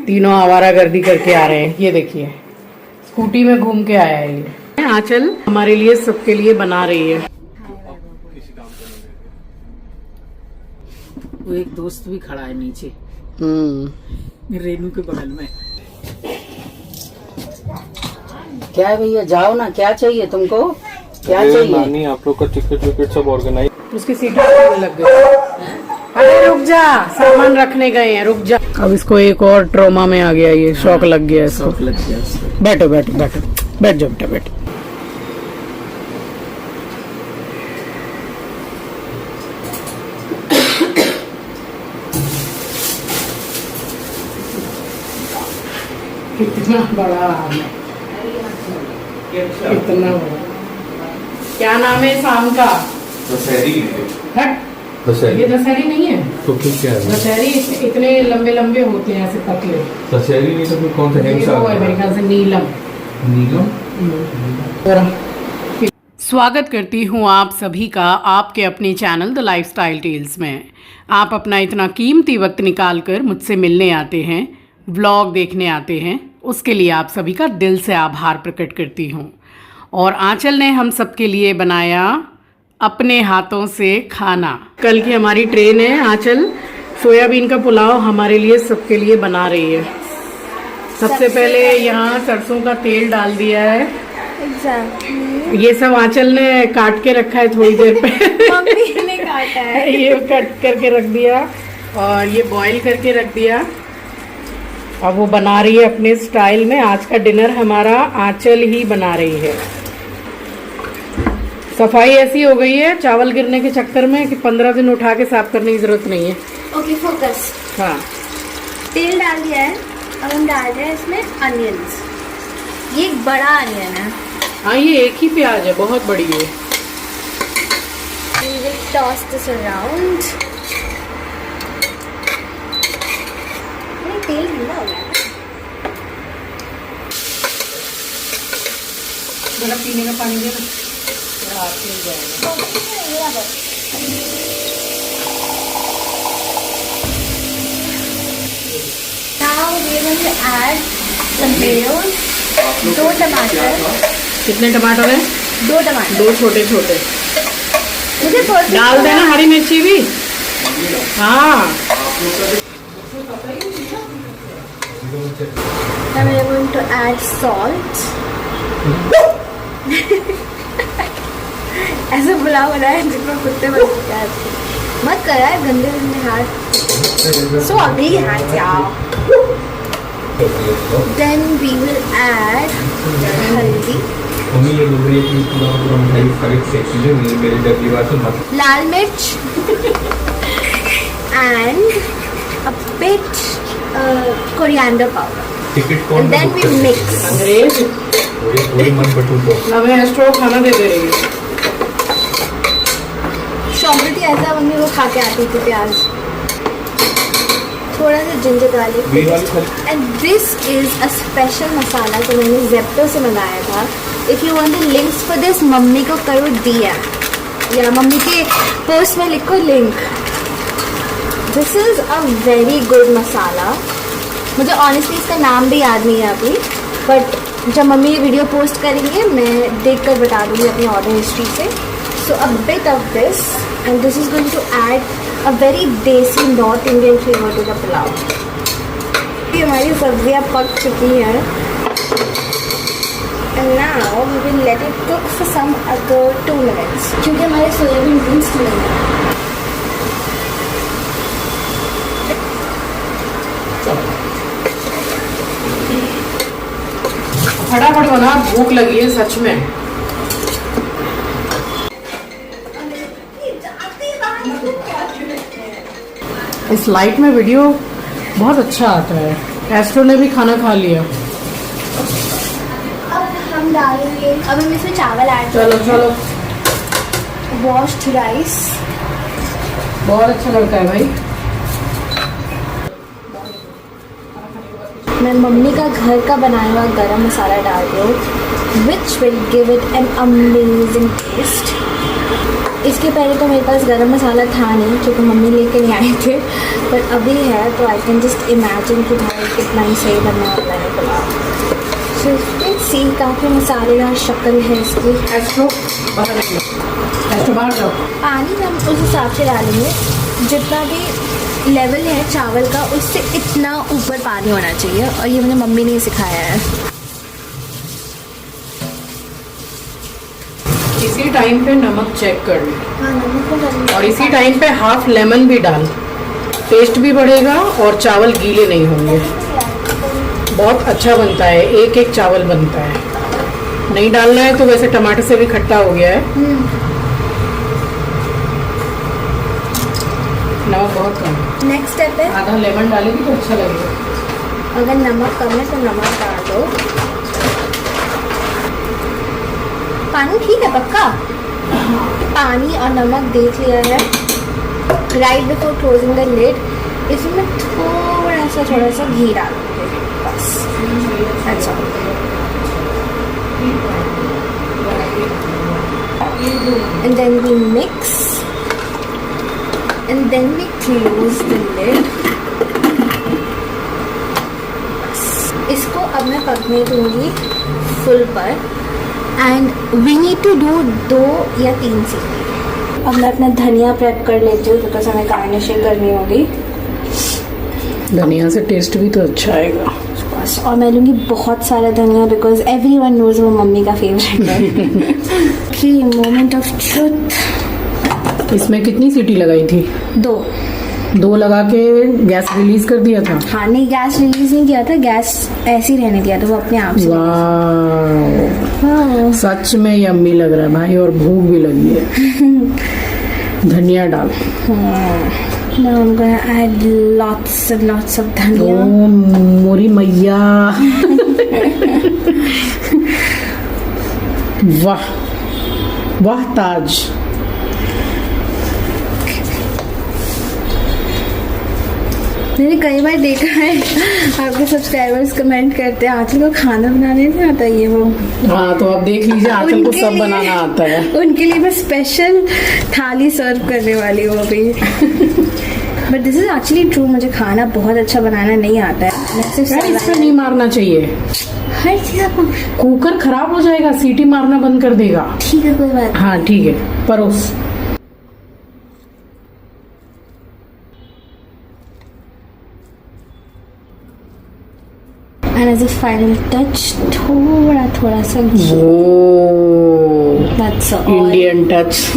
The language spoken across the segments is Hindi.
तीनों आवारागर्दी करके आ रहे हैं। ये देखिए स्कूटी में घूम के आया है ये। आंचल हमारे लिए सबके लिए बना रही है। वो एक दोस्त भी खड़ा है नीचे रेनू के बगल में। क्या है भैया, जाओ ना, क्या चाहिए तुमको, क्या चाहिए? नानी आप लोग का टिकट विकेट सब ऑर्गेनाइज। उसकी सीटें लग गई। अरे रुक जा, सामान रखने गए हैं, रुक जा। अब इसको एक और ट्रॉमा में आ गया, ये शौक लग गया इसको। शौक लग गया इसको। बैठो बैठो बैठो, बैठ जाओ बेटा, बैठो। कितना बड़ा आम है, कितना बड़ा। क्या नाम है शाम का? दशहरी। हट, दशहरी। ये दशहरी नहीं है। तो क्या है? दशहरी इतने लंबे लंबे होते हैं, ऐसे पतले। दशहरी नहीं तो फिर कौन सा है? वो है मेरे ख्याल से नीलम। नीलम। स्वागत करती हूँ आप सभी का आपके अपने चैनल द लाइफस्टाइल टेल्स में। आप अपना इतना कीमती वक्त निकाल कर मुझसे मिलने आते हैं, व्लॉग देखने आते हैं, उसके लिए आप सभी का दिल से आभार प्रकट करती हूँ। और आंचल ने हम सबके लिए बनाया अपने हाथों से खाना। कल की हमारी ट्रेन है। आंचल सोयाबीन का पुलाव हमारे लिए सबके लिए बना रही है। सबसे पहले यहाँ सरसों का तेल डाल दिया है। ये सब आंचल ने काट के रखा है थोड़ी देर पे। मम्मी ने काटा है। ये कट करके रख दिया और ये बॉईल करके रख दिया। अब वो बना रही है अपने स्टाइल में। आज का डिनर हमारा आंचल ही बना रही है। सफाई ऐसी हो गई है चावल गिरने के चक्कर में कि 15 दिन उठा के साफ करने की जरूरत नहीं है। Okay focus. हाँ, तेल डाल दिया है। अब हम डाल रहे हैं इसमें अनियंस। ये एक बड़ा अनियन है। हाँ, ये एक ही प्याज है, बहुत बड़ी है। We will toss this around। तेल ठंडा हो गया। जरा पीने का पानी देना, हाथ मिल जाएगा। Now we are going to add tomatoes। 2 टमाटर। कितने टमाटर हैं? 2 टमाटर। 2 छोटे छोटे। मुझे perfect डाल देना हरी मिर्ची भी। हाँ। Now we are going to add salt। ऐसे पुलाव बनाया है जिसमें कुत्ते बनते हैं। मत करा है गंदे गंदे हाथ। So अभी हाथ जाओ। Then we will add हल्दी, लाल मिर्च and a bit coriander powder। And then we mix। अंग्रेज हमें स्ट्रोक खाना दे दे रही है। शॉम्बर्टी ऐसा मम्मी वो खा के आती थी। प्याज, थोड़ा सा ginger garlic. And this is a special masala जो मैंने जेप्टो से मंगाया था। If you want the links for this, मम्मी को करो DM या मम्मी के पोस्ट में लिखो link. This is a very good masala. मुझे ऑनेस्टली इसका नाम भी याद नहीं है अभी, बट जब मम्मी ये वीडियो पोस्ट करेंगे मैं देख कर बता दूँगी अपनी ऑर्डर हिस्ट्री से। So a bit of this and this is going to add a very desi north Indian flavour to the pulao. ये हमारी सब्जियाँ पक चुकी हैं। And now we will let it cook for some other 2 minutes क्योंकि हमारे सोयाबीन ड्रिंक्स नहीं है। फटाफट बना, भूख लगी है सच में। इस लाइट में वीडियो बहुत अच्छा आता है। एस्ट्रो ने भी खाना खा लिया। अब हम डालेंगे, अब हम इसमें चावल ऐड चलो चलो। Washed rice. बहुत अच्छा लगता है भाई। मैं मम्मी का घर का बनाया हुआ गरम मसाला डाल रही हूँ, which will give it an amazing taste. इसके पहले तो मेरे पास गरम मसाला था नहीं क्योंकि मम्मी लेके नहीं आए थे, पर अभी है तो आई कैन जस्ट इमेजिन कि भाई कितना ही सही बनने वाला है पुलाव। सी काफ़ी मसालेदार शक्ल है इसकी। एस्ट्रो बाहर निकलो, एस्ट्रो बाहर जाओ। पानी हम उस हिसाब से डालेंगे जितना भी लेवल है चावल का उससे इतना ऊपर पानी होना चाहिए, और ये मुझे मम्मी ने सिखाया है। इसी टाइम पे नमक चेक कर लो, हाँ नमक को डालना। और इसी टाइम पे हाफ लेमन भी डाल, टेस्ट भी बढ़ेगा और चावल गीले नहीं होंगे। बहुत अच्छा बनता है, एक एक चावल बनता है। नहीं डालना है तो वैसे टमाटर से भी खट्टा हो गया है। नमक बहुत कम, नेक्स्ट स्टेप है आधा लेमन डालेगी तो अच्छा लगेगा। अगर नमक कम है तो नमक डाल दो। पानी ठीक है पक्का? पानी और नमक देख लिया है। Right before closing the lid इसमें थोड़ा सा घी डालूंगी बस। अच्छा and then we mix and then we close the lid। इसको अब मैं पकने दूंगी फुल पर, and we need to do 2 या 3 सीटी। अब मैं अपना धनिया प्रेप कर लेती हूँ बिकॉज हमें गार्निशिंग करनी होगी। धनिया से टेस्ट भी तो अच्छा आएगा। बस, और मैं लूँगी बहुत सारा धनिया बिकॉज एवरीवन नोज वो मम्मी का फेवरेट है। कि मोमेंट ऑफ ट्रुथ। इसमें कितनी सीटी लगाई थी? 2 लगा के गैस रिलीज कर दिया था। हाँ नहीं, गैस रिलीज नहीं किया था, गैस ऐसे ही रहने दिया था वो अपने आप से। वाह, सच में यम्मी लग रहा है भाई, और भूख भी लगी है। धनिया डाल। Now I'm gonna add lots and lots of धनिया। ओ मोरी मैया। वाह वाह ताज। मैंने कई बार देखा है आपके सब्सक्राइबर्स कमेंट करते हैं आंचल को खाना बनाने नहीं आता ये वो। हाँ तो अब देख लीजिए, आंचल को उनके सब लिए- बनाना आता है। उनके लिए मैं स्पेशल थाली सर्व करने वाली हूँ अभी। But this is actually true, मुझे खाना बहुत अच्छा बनाना नहीं आता है। मैं सिर्फ यार इसका नहीं मारना चाहिए, हर चीज़ आपको कुकर खराब हो जाएगा, सीटी मारना बंद कर देगा। ठीक है कोई बात हाँ ठीक है, परोस। And as a final touch थोड़ा सा घी। वो that's all. Indian touch.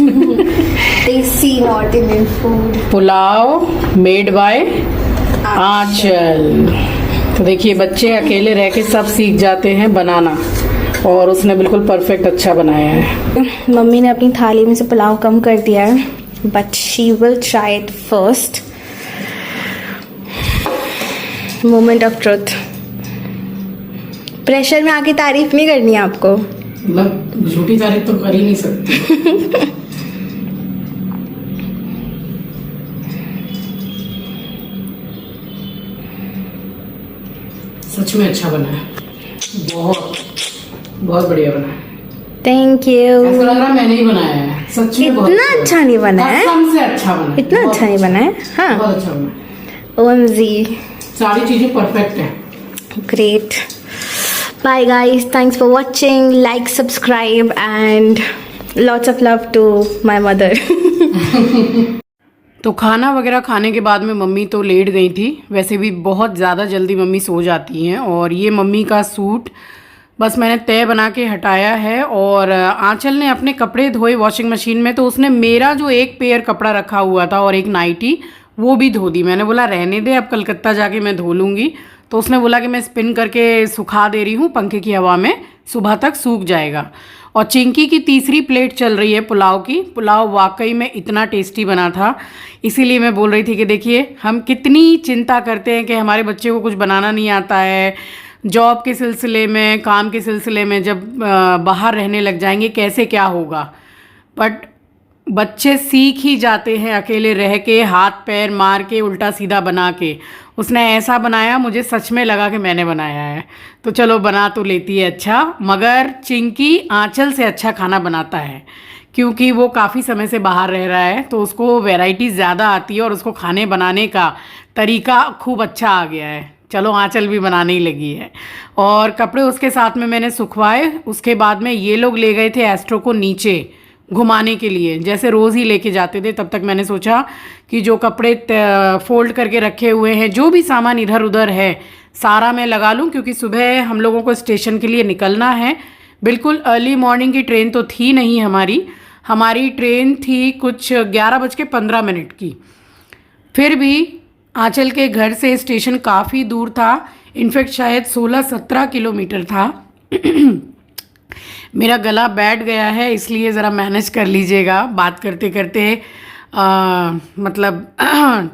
Desi north Indian food. Pulao made by Aanchal. तो देखिए बच्चे अकेले रह के सब सीख जाते हैं बनाना, और उसने बिल्कुल परफेक्ट अच्छा बनाया है। मम्मी ने अपनी थाली में से पुलाव कम कर दिया है, but she will try it first. Moment of truth. Pressure में आके तारीफ नहीं करनी है आपको। मतलब झूठी तारीफ तो कर ही नहीं सकती। सच में अच्छा बना है, बहुत बहुत बढ़िया बना है। Thank you. ऐसा लग रहा है मैंने ही बनाया है, सच में बहुत इतना अच्छा नहीं बना है, कसम से अच्छा बना है, इतना अच्छा नहीं बना है। हाँ बहुत अच्छा बना है, OMG, सारी चीजें परफेक्ट है। great. Bye guys, thanks for watching. Like, subscribe and lots of love to my mother. तो खाना वगैरह खाने के बाद में मम्मी तो लेट गई थी। वैसे भी बहुत ज़्यादा जल्दी मम्मी सो जाती हैं। और ये मम्मी का सूट बस मैंने तय बना के हटाया है, और आंचल ने अपने कपड़े धोए वॉशिंग मशीन में, तो उसने मेरा जो एक पेयर कपड़ा रखा हुआ था और एक नाइटी वो भी धो दी। मैंने बोला रहने दे, अब कलकत्ता जाके मैं धो लूँगी। तो उसने बोला कि मैं स्पिन करके सुखा दे रही हूँ पंखे की हवा में, सुबह तक सूख जाएगा। और चिंकी की तीसरी प्लेट चल रही है पुलाव की। पुलाव वाकई में इतना टेस्टी बना था, इसीलिए मैं बोल रही थी कि देखिए हम कितनी चिंता करते हैं कि हमारे बच्चे को कुछ बनाना नहीं आता है। जॉब के सिलसिले में, काम के सिलसिले में जब बाहर रहने लग जाएंगे कैसे क्या होगा, बट बच्चे सीख ही जाते हैं अकेले रह के, हाथ पैर मार के, उल्टा सीधा बना के। उसने ऐसा बनाया, मुझे सच में लगा कि मैंने बनाया है। तो चलो बना तो लेती है अच्छा, मगर चिंकी आंचल से अच्छा खाना बनाता है, क्योंकि वो काफ़ी समय से बाहर रह रहा है, तो उसको वैरायटी ज़्यादा आती है और उसको खाने बनाने का तरीका खूब अच्छा आ गया है। चलो आंचल भी बनाने ही लगी है। और कपड़े उसके साथ में मैंने सुखवाए। उसके बाद में ये लोग ले गए थे एस्ट्रो को नीचे घुमाने के लिए, जैसे रोज़ ही लेके जाते थे। तब तक मैंने सोचा कि जो कपड़े फोल्ड करके रखे हुए हैं, जो भी सामान इधर उधर है, सारा मैं लगा लूँ, क्योंकि सुबह हम लोगों को स्टेशन के लिए निकलना है। बिल्कुल अर्ली मॉर्निंग की ट्रेन तो थी नहीं हमारी ट्रेन थी कुछ 11:15 की। फिर भी आंचल के घर से स्टेशन काफ़ी दूर था, इनफैक्ट शायद 16-17 किलोमीटर था। मेरा गला बैठ गया है, इसलिए ज़रा मैनेज कर लीजिएगा। बात करते करते मतलब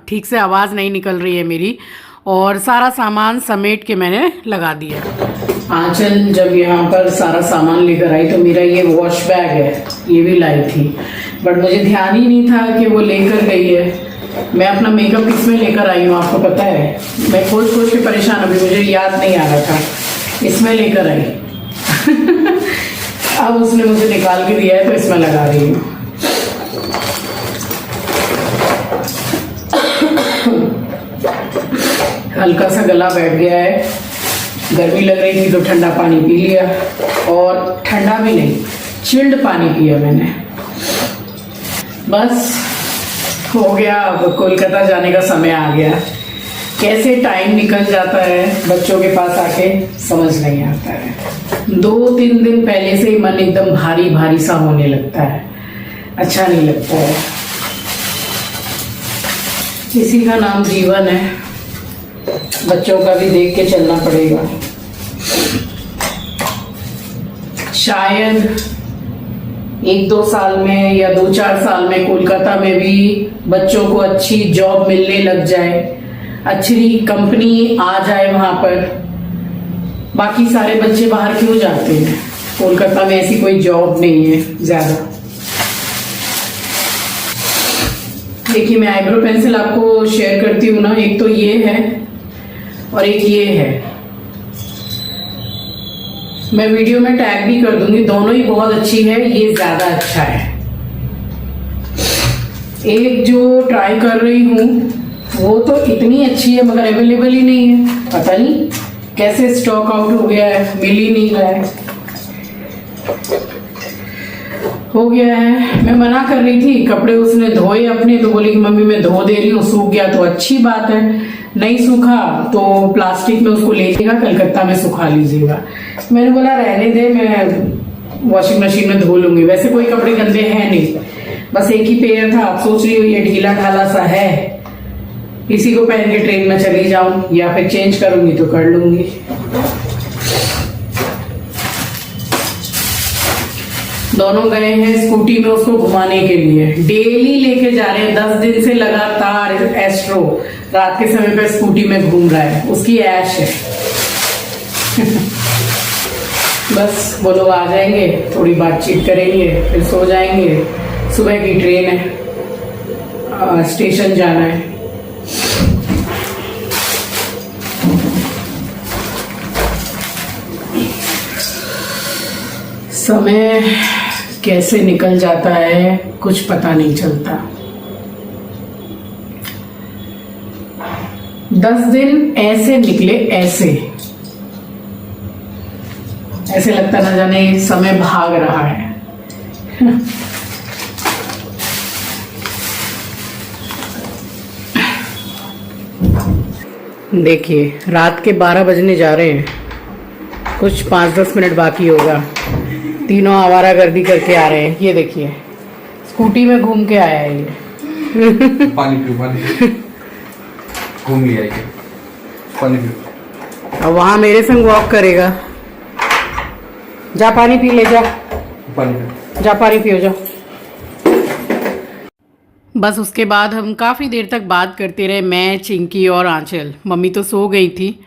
ठीक से आवाज़ नहीं निकल रही है मेरी। और सारा सामान समेट के मैंने लगा दिया। आंचल जब यहाँ पर सारा सामान लेकर आई तो मेरा ये वॉश बैग है, ये भी लाई थी, बट मुझे ध्यान ही नहीं था कि वो लेकर गई है। मैं अपना मेकअप इसमें लेकर आई हूँ, आपको पता है। मैं खोज खोज के परेशान, अभी मुझे याद नहीं आ रहा था, इसमें लेकर आई। अब उसने मुझे निकाल के दिया है तो इसमें लगा रही हूँ। हल्का सा गला बैठ गया है, गर्मी लग रही थी तो ठंडा पानी पी लिया, और ठंडा भी नहीं, चिल्ड पानी पिया मैंने। बस हो गया, अब कोलकाता जाने का समय आ गया। कैसे टाइम निकल जाता है बच्चों के पास आके, समझ नहीं आता है। 2-3 दिन पहले से ही मन एकदम भारी भारी सा होने लगता है, अच्छा नहीं लगता है। इसी का नाम जीवन है, बच्चों का भी देख के चलना पड़ेगा। शायद 1-2 साल में या 2-4 साल में कोलकाता में भी बच्चों को अच्छी जॉब मिलने लग जाए, अच्छी कंपनी आ जाए वहां पर। बाकी सारे बच्चे बाहर क्यों जाते हैं, कोलकाता में ऐसी कोई जॉब नहीं है ज्यादा। देखिए मैं आईब्रो पेंसिल आपको शेयर करती हूँ ना, एक तो ये है और एक ये है। मैं वीडियो में टैग भी कर दूंगी, दोनों ही बहुत अच्छी है, ये ज्यादा अच्छा है। एक जो ट्राई कर रही हूँ वो तो इतनी अच्छी है मगर अवेलेबल ही नहीं है, पता नहीं कैसे स्टॉक आउट हो गया है, मिल ही नहीं रहा है। हो गया है, मैं मना कर रही थी, कपड़े उसने धोए अपने तो बोली कि मम्मी मैं धो दे रही हूँ, सूख गया तो अच्छी बात है, नहीं सूखा तो प्लास्टिक में उसको ले जाएगा, कलकत्ता में सुखा लीजिएगा। मैंने बोला रहने दे, मैं वॉशिंग मशीन में धो लूंगी, वैसे कोई कपड़े गंदे हैं नहीं, बस एक ही पेयर था। आप सोच रही हो ये ढीला ढाला सा है, इसी को पहन के ट्रेन में चली जाऊं या फिर चेंज करूंगी तो कर लूंगी। दोनों गए हैं स्कूटी में उसको घुमाने के लिए, डेली लेके जा रहे हैं, 10 दिन से लगातार एस्ट्रो रात के समय पर स्कूटी में घूम रहा है, उसकी ऐश है। बस वो लोग आ जाएंगे, थोड़ी बातचीत करेंगे, फिर सो जाएंगे। सुबह की ट्रेन है, स्टेशन जाना है। समय कैसे निकल जाता है कुछ पता नहीं चलता। 10 दिन ऐसे निकले, ऐसे लगता ना जाने समय भाग रहा है। देखिए रात के 12 बजने जा रहे हैं, कुछ 5-10 मिनट बाकी होगा। तीनों आवारागर्दी करके आ रहे हैं, ये देखिए स्कूटी में घूम के आया है ये। पानी पियो, घूम लिया ये, पानी पियो। अब वहां मेरे संग वॉक करेगा, जा पानी पी ले, जा पानी पियो, जा पानी पियो, जा। बस उसके बाद हम काफ़ी देर तक बात करते रहे, मैं, चिंकी और आंचल। मम्मी तो सो गई थी,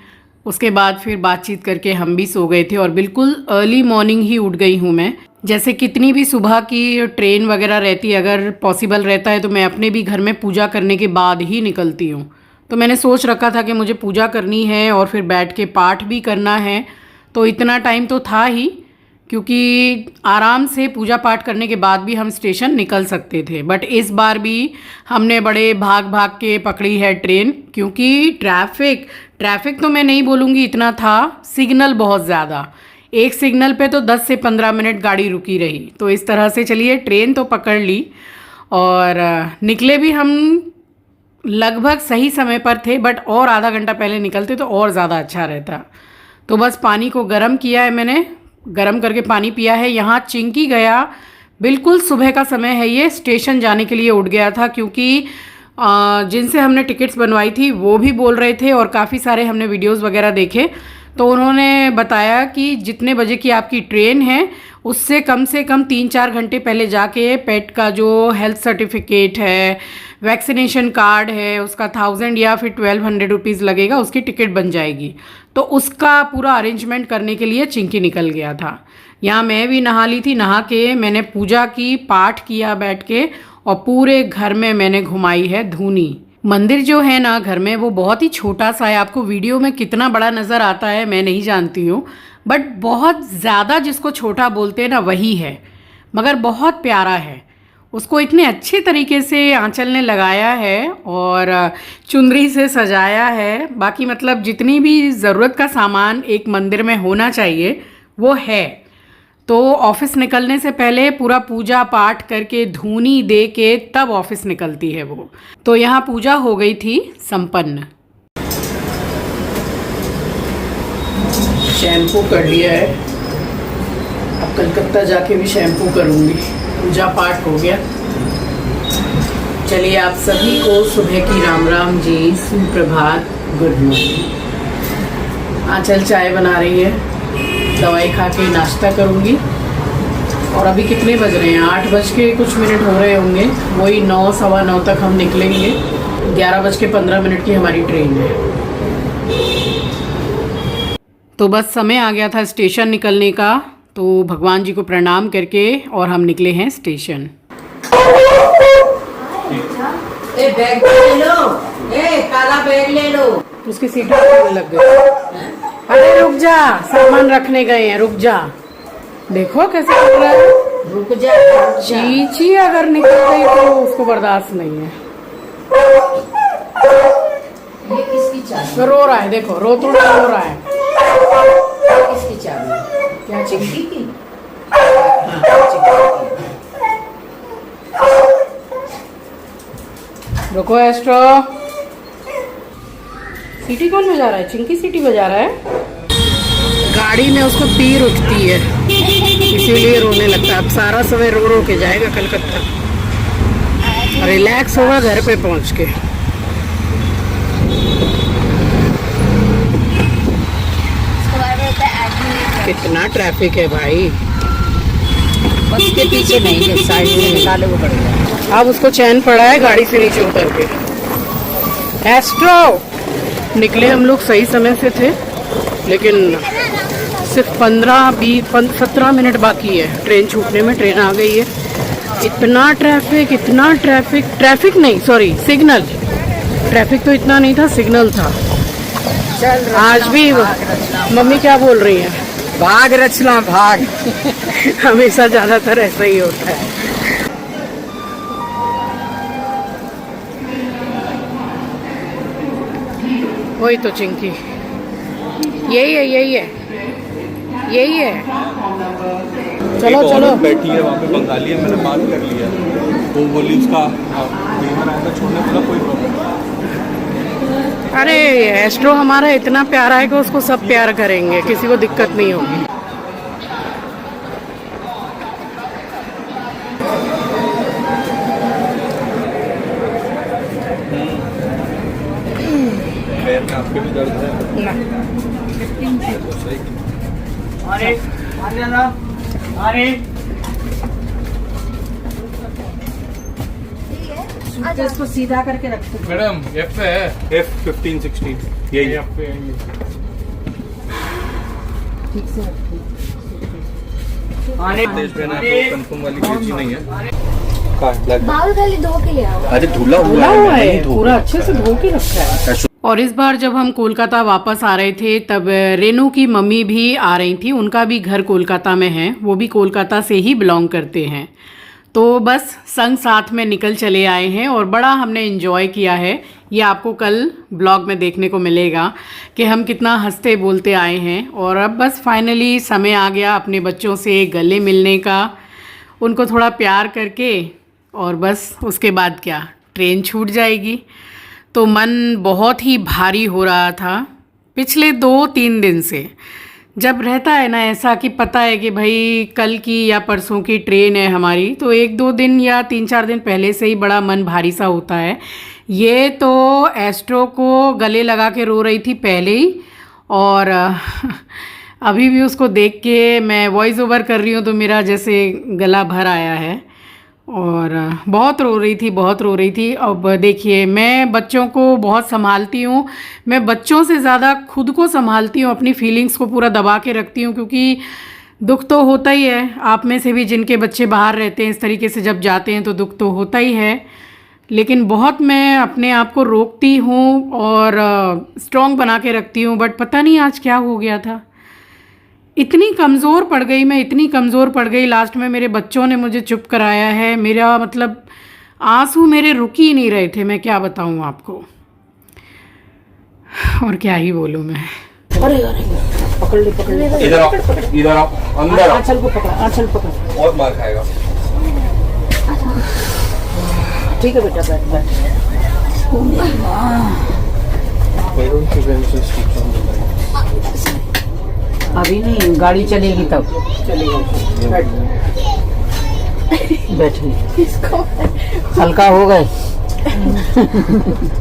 उसके बाद फिर बातचीत करके हम भी सो गए थे और बिल्कुल अर्ली मॉर्निंग ही उठ गई हूँ मैं। जैसे कितनी भी सुबह की ट्रेन वगैरह रहती है, अगर पॉसिबल रहता है तो मैं अपने भी घर में पूजा करने के बाद ही निकलती हूँ। तो मैंने सोच रखा था कि मुझे पूजा करनी है और फिर बैठ के पाठ भी करना है, तो इतना टाइम तो था ही। क्योंकि आराम से पूजा पाठ करने के बाद भी हम स्टेशन निकल सकते थे। बट इस बार भी हमने बड़े भाग भाग के पकड़ी है ट्रेन, क्योंकि ट्रैफिक तो मैं नहीं बोलूँगी इतना था, सिग्नल बहुत ज़्यादा, एक सिग्नल पे तो 10 से 15 मिनट गाड़ी रुकी रही। तो इस तरह से चलिए ट्रेन तो पकड़ ली और निकले भी हम लगभग सही समय पर थे, बट और आधा घंटा पहले निकलते तो और ज़्यादा अच्छा रहता। तो बस पानी को गर्म किया है मैंने, गर्म करके पानी पिया है। यहाँ चिंकी गया, बिल्कुल सुबह का समय है, ये स्टेशन जाने के लिए उठ गया था, क्योंकि जिनसे हमने टिकट्स बनवाई थी वो भी बोल रहे थे और काफ़ी सारे हमने वीडियोस वगैरह देखे, तो उन्होंने बताया कि जितने बजे की आपकी ट्रेन है उससे कम से कम 3-4 घंटे पहले जाके पेट का जो हेल्थ सर्टिफिकेट है, वैक्सीनेशन कार्ड है, उसका 1000 या फिर 1200 रुपीज़ लगेगा, उसकी टिकट बन जाएगी। तो उसका पूरा अरेंजमेंट करने के लिए चिंकी निकल गया था। यहाँ मैं भी नहा ली थी, नहा के मैंने पूजा की, पाठ किया बैठ के, और पूरे घर में मैंने घुमाई है धूनी। मंदिर जो है ना घर में, वो बहुत ही छोटा सा है, आपको वीडियो में कितना बड़ा नज़र आता है मैं नहीं जानती हूँ, बट बहुत ज़्यादा जिसको छोटा बोलते हैं ना वही है, मगर बहुत प्यारा है। उसको इतने अच्छे तरीके से आंचल ने लगाया है और चुनरी से सजाया है। बाकी मतलब जितनी भी ज़रूरत का सामान एक मंदिर में होना चाहिए वो है। तो ऑफिस निकलने से पहले पूरा पूजा पाठ करके धूनी दे के तब ऑफिस निकलती है वो। तो यहाँ पूजा हो गई थी संपन्न। शैम्पू कर लिया है, अब कलकत्ता जाके भी शैम्पू करूँगी। पूजा पाठ हो गया। चलिए आप सभी को सुबह की राम राम जी, सुप्रभात, गुड मॉर्निंग। आंचल चाय बना रही है, दवाई खा के नाश्ता करूँगी। और अभी कितने बज रहे हैं? 8 बज के कुछ मिनट हो रहे होंगे, वही 9 सवा 9 तक हम निकलेंगे। 11 बज के 15 मिनट की हमारी ट्रेन है। तो बस समय आ गया था स्टेशन निकलने का, तो भगवान जी को प्रणाम करके और हम निकले हैं स्टेशन। ए बैग ले लो, ए काला बैग ले लो। उसकी सीटें पर लग गई। अरे रुक जा, सामान रखने गए हैं, रुक जा। देखो कैसे कर रहा है, रुक जा। चीची अगर निकल गई तो उसको बर्दाश्त नहीं है। ये किसकी चाबी? रो रहा है, देखो रो रहा है। किसकी चाबी? क्या चिंकी की? रुको एस्ट्रो। सीटी कौन बजा रहा है? चिंकी सीटी बजा रहा है। गाड़ी में उसको पीर उठती है, इसीलिए रोने लगता है। अब सारा समय रो रो के जाएगा कलकत्ता, रिलैक्स होगा घर पे पहुंच के। कितना ट्रैफिक है भाई। बस के पीछे नहीं है, साइड में निकाले वो पड़ेगा। अब उसको चैन पड़ा है गाड़ी से नीचे उतर के। एस्ट्रो निकले हम लोग सही समय से थे, लेकिन सिर्फ 15-17 मिनट बाकी है ट्रेन छूटने में। ट्रेन आ गई है। इतना ट्रैफिक नहीं, सॉरी सिग्नल। ट्रैफिक तो इतना नहीं था, सिग्नल था। आज भी मम्मी क्या बोल रही है? भाग रचना भाग। हमेशा ज्यादातर ऐसा ही होता है। वही तो चिंकी, यही है। चलो चलो। बैठी है वहाँ पे, बंगाली है, मैंने बात कर लिया। वो बोली उसका बीमार आएगा छोड़ने वाला, कोई प्रॉब्लम नहीं। अरे एस्ट्रो हमारा इतना प्यारा है कि उसको सब प्यार करेंगे, किसी को दिक्कत नहीं होगी। पैर में आपके भी दर्द है ना। अरे इसको सीधा करके रखते। मैडम F है, F15-16 यही है। ठीक से रखते। कंफर्म वाली चीज नहीं है। बाल खाली धो के ले आओ। अरे धुला हुआ है, पूरा अच्छे से धो के रखा है। और इस बार जब हम कोलकाता वापस आ रहे थे तब रेनू की मम्मी भी आ रही थी, उनका भी घर कोलकाता में है, वो भी कोलकाता से ही बिलोंग करते हैं। तो बस संग साथ में निकल चले आए हैं और बड़ा हमने इन्जॉय किया है। ये आपको कल ब्लॉग में देखने को मिलेगा कि हम कितना हंसते बोलते आए हैं। और अब बस फाइनली समय आ गया अपने बच्चों से गले मिलने का, उनको थोड़ा प्यार करके, और बस उसके बाद क्या, ट्रेन छूट जाएगी। तो मन बहुत ही भारी हो रहा था पिछले 2-3 दिन से। जब रहता है ना ऐसा कि पता है कि भाई कल की या परसों की ट्रेन है हमारी, तो 1-2 दिन या 3-4 दिन पहले से ही बड़ा मन भारी सा होता है। ये तो एस्ट्रो को गले लगा के रो रही थी पहले ही, और अभी भी उसको देख के मैं वॉइस ओवर कर रही हूँ तो मेरा जैसे गला भर आया है, और बहुत रो रही थी, बहुत रो रही थी। अब देखिए, मैं बच्चों को बहुत संभालती हूँ, मैं बच्चों से ज़्यादा खुद को संभालती हूँ, अपनी फीलिंग्स को पूरा दबा के रखती हूँ, क्योंकि दुख तो होता ही है। आप में से भी जिनके बच्चे बाहर रहते हैं इस तरीके से जब जाते हैं तो दुख तो होता ही है, लेकिन बहुत मैं अपने आप को रोकती हूँ और स्ट्रॉन्ग बना के रखती हूँ। बट पता नहीं आज क्या हो गया था, इतनी कमज़ोर पड़ गई मैं, इतनी कमज़ोर पड़ गई। लास्ट में मेरे बच्चों ने मुझे चुप कराया है। मेरा मतलब आंसू मेरे रुक ही नहीं रहे थे, मैं क्या बताऊँ आपको, और क्या ही बोलूँ मैं। अरे अरे पकड़ ले पकड़ ले, इधर आओ, इधर आओ, अंदर आओ। आंचल को पकड़, आंचल पकड़। और मार खाएगा। ठीक है बेटा, बैठ बैठ। अभी नहीं, गाड़ी चलेगी तब चलेगी। बैठ बैठ। इसको हल्का हो गए।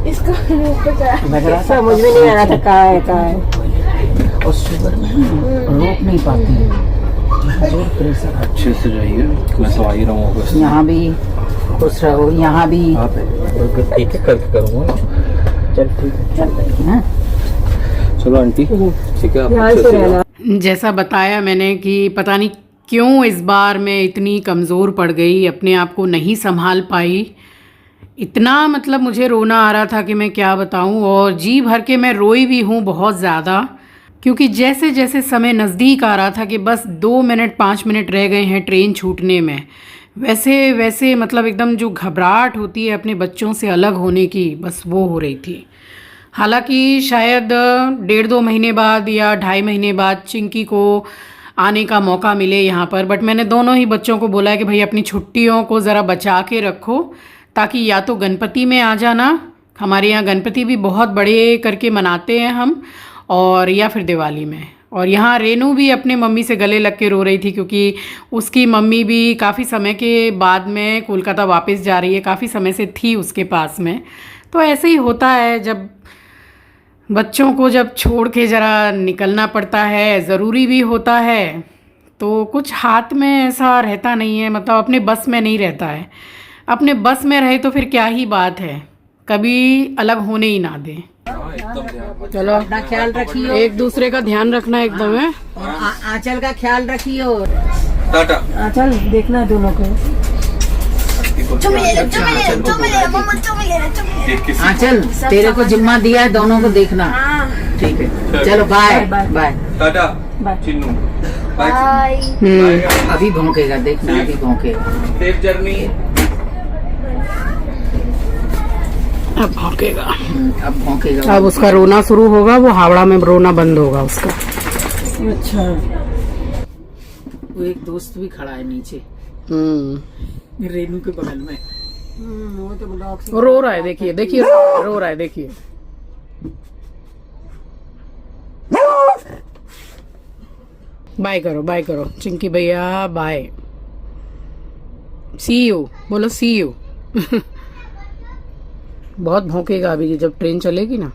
इसको समझ में नहीं आ रहा था कहाँ है। और शुगर में रोक नहीं पाती है, जोर प्रेशर। अच्छे से जाइए, मैं तो आ ही रहा हूँ बस। यहाँ भी खुश रहो, यहाँ भी। एक एक करके करूँगा। चल ठीक है, चल हाँ। चलो आंटी, ठीक है, आप अच्छे से जाओ। जैसा बताया मैंने कि पता नहीं क्यों इस बार मैं इतनी कमज़ोर पड़ गई, अपने आप को नहीं संभाल पाई। इतना मतलब मुझे रोना आ रहा था कि मैं क्या बताऊं, और जी भर के मैं रोई भी हूं बहुत ज़्यादा, क्योंकि जैसे जैसे समय नज़दीक आ रहा था कि बस 2 मिनट 5 मिनट रह गए हैं ट्रेन छूटने में, वैसे वैसे मतलब एकदम जो घबराहट होती है अपने बच्चों से अलग होने की, बस वो हो रही थी। हालांकि शायद 1.5-2 महीने बाद या 2.5 महीने बाद चिंकी को आने का मौका मिले यहाँ पर, बट मैंने दोनों ही बच्चों को बोला है कि भाई अपनी छुट्टियों को ज़रा बचा के रखो, ताकि या तो गणपति में आ जाना, हमारे यहाँ गणपति भी बहुत बड़े करके मनाते हैं हम, और या फिर दिवाली में। और यहाँ रेनू भी अपने मम्मी से गले लग के रो रही थी, क्योंकि उसकी मम्मी भी काफ़ी समय के बाद में कोलकाता वापस जा रही है, काफ़ी समय से थी उसके पास में। तो ऐसे ही होता है, जब बच्चों को जब छोड़ के ज़रा निकलना पड़ता है, ज़रूरी भी होता है, तो कुछ हाथ में ऐसा रहता नहीं है, मतलब अपने बस में नहीं रहता है। अपने बस में रहे तो फिर क्या ही बात है, कभी अलग होने ही ना दें। चलो अपना ख्याल रखियो, एक दूसरे का ध्यान रखना एकदम है। और आंचल का ख्याल रखियो। टाटा। आंचल देखना है दोनों को। आंचल तेरे को जिम्मा दिया है, दोनों को देखना। ठीक है, चलो bye bye. Ta ta Chinnu, bye. अभी भौंकेगा, देखना अभी भौंकेगा। Safe journey. अब भौंकेगा, अब भौंकेगा। अब उसका रोना शुरू होगा, वो हावड़ा में रोना बंद होगा उसका। अच्छा, वो एक दोस्त भी खड़ा है नीचे रेनू के बगल में। वो तो वो रो रहा है, देखिए देखिए रो रहा है, देखिए। बाय करो, बाय करो चिंकी भैया, बाय। सी यू बोलो, सी यू। बहुत भौंकेगा अभी जब ट्रेन चलेगी ना।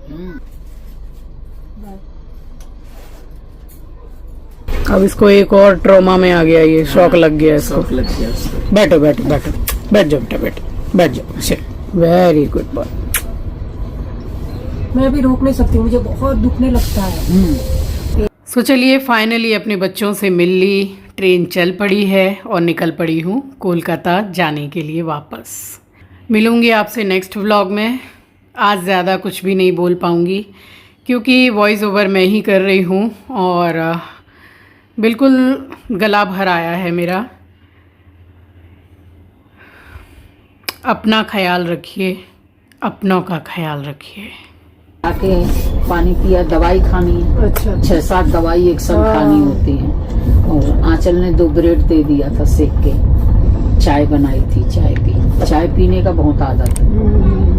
अब इसको एक और ट्रॉमा में आ गया, ये शौक लग गया इसको। लग गया उसको। बैठो बैठो बैठो, बैठ जाओ बेटा, बैठो बैठ जाओ। चल, वेरी गुड बॉय। मैं भी रोक नहीं सकती, मुझे बहुत दुखने लगता है। सो चलिए फाइनली अपने बच्चों से मिल ली, ट्रेन चल पड़ी है और निकल पड़ी हूँ कोलकाता जाने के लिए वापस। मिलूंगी आपसे नेक्स्ट व्लॉग में। आज ज़्यादा कुछ भी नहीं बोल पाऊँगी क्योंकि वॉइस ओवर मैं ही कर रही हूँ और बिल्कुल गला भर आया है मेरा। अपना ख्याल रखिए, अपनों का ख्याल रखिए। आके पानी पिया, दवाई खानी है। अच्छा 6-7 दवाई एक साथ खानी होती है। और आंचल ने 2 ब्रेड दे दिया था सेक के। चाय बनाई थी, चाय पी। चाय पीने का बहुत आदत है।